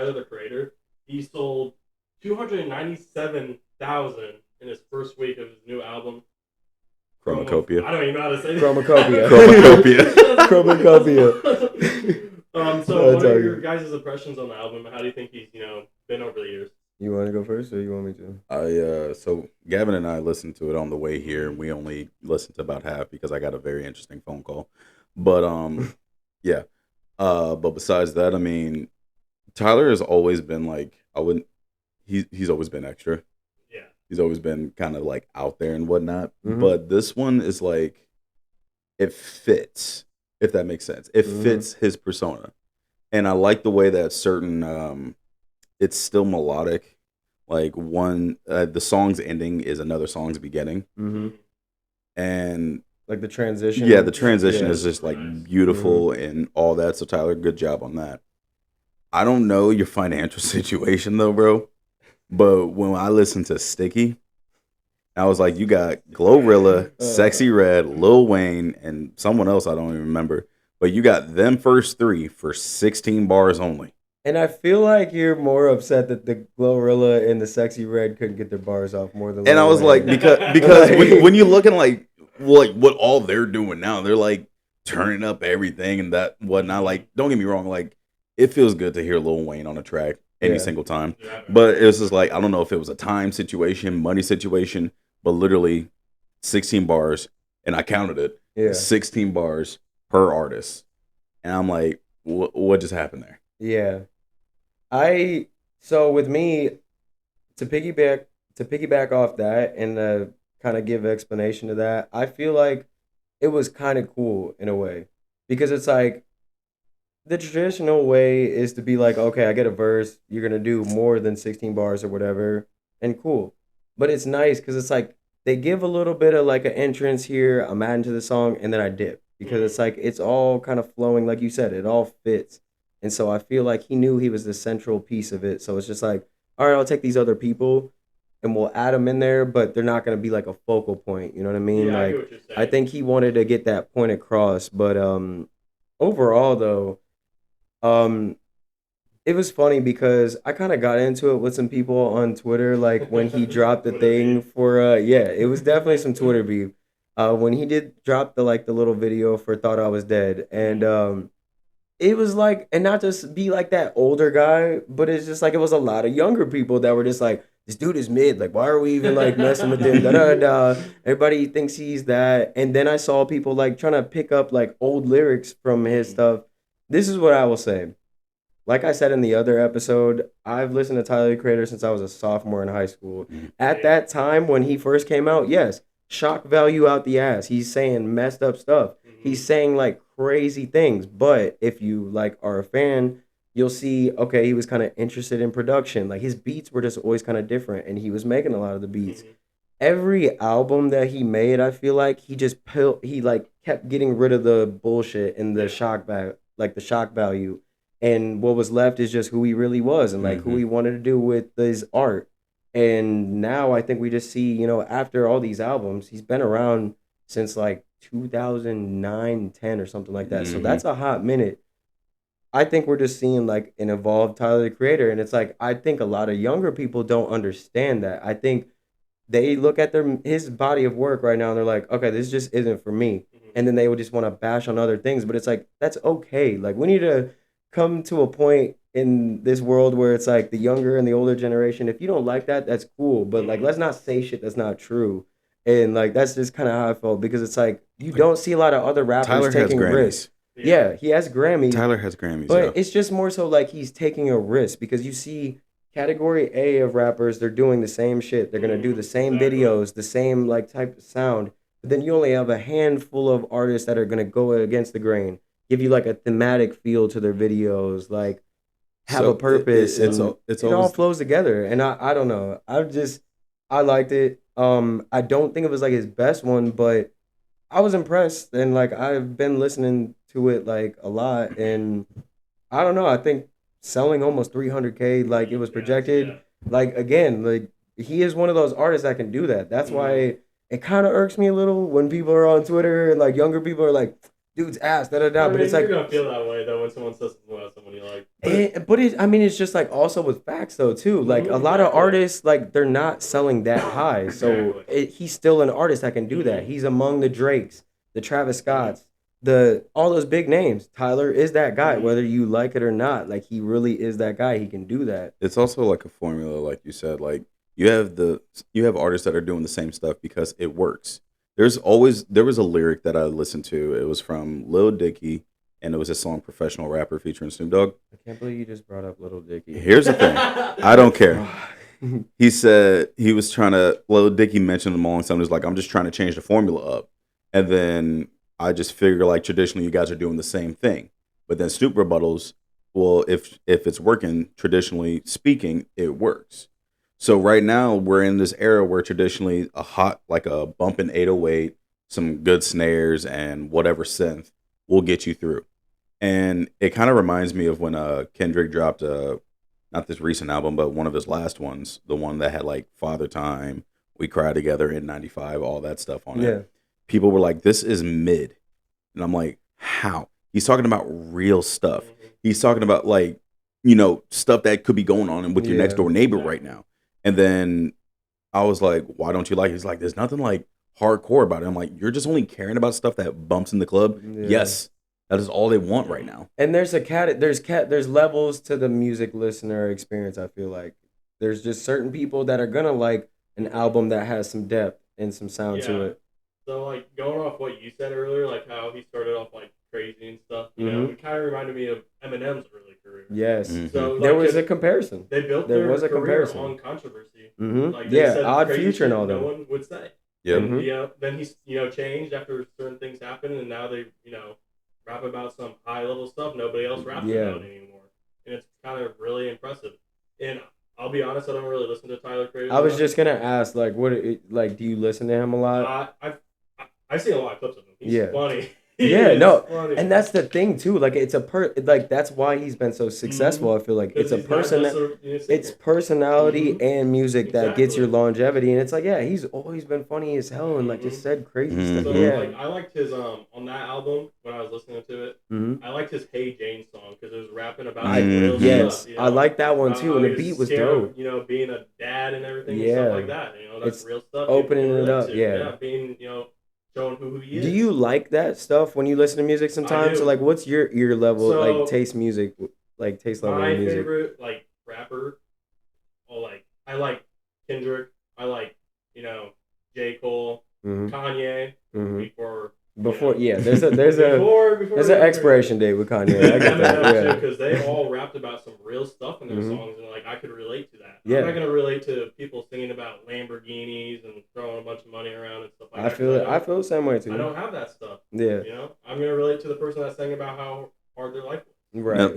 Tyler the Creator, he sold 297,000 in his first week of his new album. Chromacopia. I don't even know how to say Chromacopia. Chromacopia. So what are your guys' impressions on the album? How do you think he's, been over the years? You want to go first, or you want me to? So Gavin and I listened to it on the way here, and we only listened to about half because I got a very interesting phone call. But yeah. But besides that, I mean, Tyler has always been like he's always been extra. Yeah. He's always been kind of like out there and whatnot. Mhm. But this one is like it fits, if that makes sense. It fits his persona. And I like the way that certain it's still melodic. Like the song's ending is another song's beginning. Mm-hmm. And like the transition. Yeah, the transition is just like beautiful and all that. So Tyler, good job on that. I don't know your financial situation though, bro. But when I listened to Sticky, I was like, you got Glorilla, Sexy Red, Lil Wayne, and someone else I don't even remember. But you got them first three for 16 bars only. And I feel like you're more upset that the Glorilla and the Sexy Red couldn't get their bars off more than. And I was like, because when you're looking like what all they're doing now, they're like turning up everything and that whatnot. Like, don't get me wrong, like it feels good to hear Lil Wayne on a track any single time. Yeah. But it was just like, I don't know if it was a time situation, money situation, but literally 16 bars, and I counted it. Yeah. 16 bars per artist. And I'm like, what just happened there? Yeah. So with me, to piggyback off that and kind of give explanation to that, I feel like it was kind of cool in a way, because it's like the traditional way is to be like, okay, I get a verse, you're gonna do more than 16 bars or whatever, and cool. But it's nice because it's like they give a little bit of like an entrance here, I'm adding to the song, and then I dip, because it's like it's all kind of flowing, like you said, it all fits. And so I feel like he knew he was the central piece of it. So it's just like, all right, I'll take these other people and we'll add them in there, but they're not going to be like a focal point. You know what I mean? Yeah, like, I think he wanted to get that point across. But overall, though, it was funny because I kind of got into it with some people on Twitter, like when he dropped the thing for, it was definitely some Twitter beef. When he did drop the little video for Thought I Was Dead. And, it was like, and not just be like that older guy, but it's just like it was a lot of younger people that were just like, this dude is mid. Like, why are we even like messing with him? Da, da, da. Everybody thinks he's that. And then I saw people like trying to pick up like old lyrics from his stuff. This is what I will say. Like I said in the other episode, I've listened to Tyler the Creator since I was a sophomore in high school. At that time when he first came out, yes, shock value out the ass. He's saying messed up stuff. He's saying like crazy things, but if you like are a fan, you'll see, okay, he was kind of interested in production. Like his beats were just always kind of different, and he was making a lot of the beats. Every album that he made, I feel like he like kept getting rid of the bullshit and the shock value, and what was left is just who he really was and like who he wanted to do with his art. And now I think we just see, after all these albums, he's been around since like 2009, 10 or something like that. So that's a hot minute. I think we're just seeing like an evolved Tyler the Creator, and it's like I think a lot of younger people don't understand that. I think they look at his body of work right now and they're like, okay, this just isn't for me. And then they would just want to bash on other things, but it's like that's okay. Like we need to come to a point in this world where it's like the younger and the older generation, if you don't like that, that's cool, but like let's not say shit that's not true. And like that's just kind of how I felt, because it's like you don't see a lot of other rappers taking risks. Yeah, he has Grammys. Tyler has Grammys, but it's just more so like he's taking a risk, because you see category A of rappers, they're doing the same shit. They're gonna do the same videos, the same like type of sound. But then you only have a handful of artists that are gonna go against the grain, give you like a thematic feel to their videos, like have a purpose, and it all flows together. And I don't know. I liked it. I don't think it was like his best one, but I was impressed, and like I've been listening to it like a lot, and I don't know, I think selling almost 300K like it was projected. Like again, like he is one of those artists that can do that. That's why it kind of irks me a little when people are on Twitter and like younger people are like, dude's ass, da da da. I But mean, it's like, you're gonna feel that way though when someone says something about someone you like. but it's just like also with facts though too. Like a lot of artists, like they're not selling that high, so he's still an artist that can do that. He's among the Drakes, the Travis Scotts, all those big names. Tyler is that guy, whether you like it or not. Like he really is that guy. He can do that. It's also like a formula, like you said. Like you have artists that are doing the same stuff because it works. There was a lyric that I listened to. It was from Lil Dicky, and it was a song "Professional Rapper" featuring Snoop Dogg. I can't believe you just brought up Little Dicky. Here's the thing, I don't care. He said he was trying to. Lil Dicky mentioned him on something. He's like, I'm just trying to change the formula up, and then I just figure like traditionally you guys are doing the same thing, but then Snoop rebuttals. Well, if it's working traditionally speaking, it works. So right now we're in this era where traditionally like a bumping 808, some good snares and whatever synth will get you through. And it kind of reminds me of when Kendrick dropped not this recent album, but one of his last ones, the one that had like Father Time, We Cry Together in '95, all that stuff on it. People were like, this is mid. And I'm like, how? He's talking about real stuff. He's talking about like, stuff that could be going on with your next door neighbor right now. And then I was like, why don't you like it? He's like, there's nothing like hardcore about it. I'm like, you're just only caring about stuff that bumps in the club. Yes, that is all they want right now. And there's levels to the music listener experience. I feel like there's just certain people that are gonna like an album that has some depth and some sound to it. So like going off what you said earlier, like how he started off like crazy and stuff, it kind of reminded me of Eminem's early career. Yes. So like, there was a comparison. They built their career on controversy. Like they said Odd Future and all that. No one would say. Yeah. Then he's changed after certain things happened, and now they rap about some high level stuff nobody else raps about anymore, and it's kind of really impressive. And I'll be honest, I don't really listen to Tyler Creator. I was just gonna ask, like, do you listen to him a lot? I see a lot of clips of him. He's funny. Funny. And that's the thing too. Like it's that's why he's been so successful. I feel like it's a person it's personality and music that gets your longevity. And it's like, he's always been funny as hell and like just said crazy stuff. So, like I liked his on that album when I was listening to it. I liked his "Hey Jane" song because it was rapping about real stuff. I like that one too. And the beat was dope. Being a dad and everything and stuff like that. That's real stuff. Opening it up. Being showing who he is. Do you like that stuff when you listen to music sometimes? So like, what's your ear level, like taste level in music? My favorite like rapper, I like Kendrick. I like J. Cole, Kanye. Before there's an expiration date with Kanye. I get that, because they all rapped about some real stuff in their songs, and like I could relate to that. I'm not gonna relate to people singing about Lamborghinis and throwing a bunch of money around and stuff like that. I feel the same way too. I don't have that stuff. Yeah, I'm gonna relate to the person that sang about how hard their life was. Right. Now,